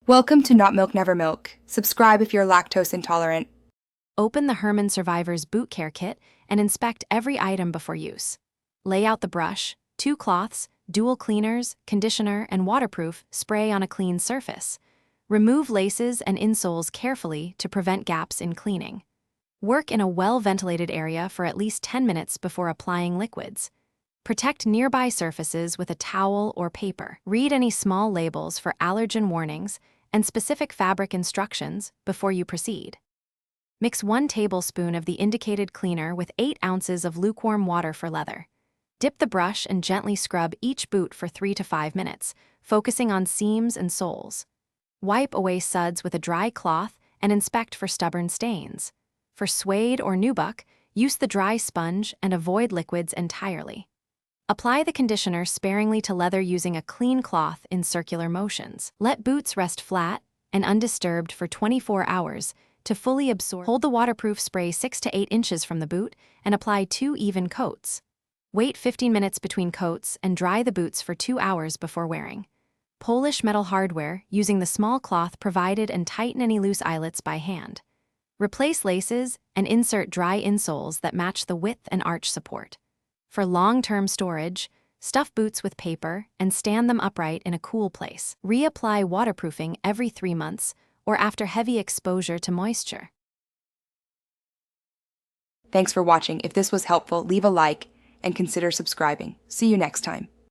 Welcome to Not Milk Never Milk. Subscribe if you're lactose intolerant. Open the Herman Survivors boot care kit and inspect every item before use. Lay out the brush, 2 cloths, dual cleaners, conditioner, and waterproof spray on a clean surface. Remove laces and insoles carefully to prevent gaps in cleaning. Work in a well-ventilated area for at least 10 minutes before applying liquids. Protect nearby surfaces with a towel or paper. Read any small labels for allergen warnings and specific fabric instructions before you proceed. Mix 1 tablespoon of the indicated cleaner with 8 ounces of lukewarm water for leather. Dip the brush and gently scrub each boot for 3 to 5 minutes, focusing on seams and soles. Wipe away suds with a dry cloth and inspect for stubborn stains. For suede or nubuck, use the dry sponge and avoid liquids entirely. Apply the conditioner sparingly to leather using a clean cloth in circular motions. Let boots rest flat and undisturbed for 24 hours to fully absorb. Hold the waterproof spray 6 to 8 inches from the boot and apply 2 even coats. Wait 15 minutes between coats and dry the boots for 2 hours before wearing. Polish metal hardware using the small cloth provided and tighten any loose eyelets by hand. Replace laces and insert dry insoles that match the width and arch support. For long-term storage, stuff boots with paper and stand them upright in a cool place. Reapply waterproofing every 3 months or after heavy exposure to moisture. Thanks for watching. If this was helpful, leave a like and consider subscribing. See you next time.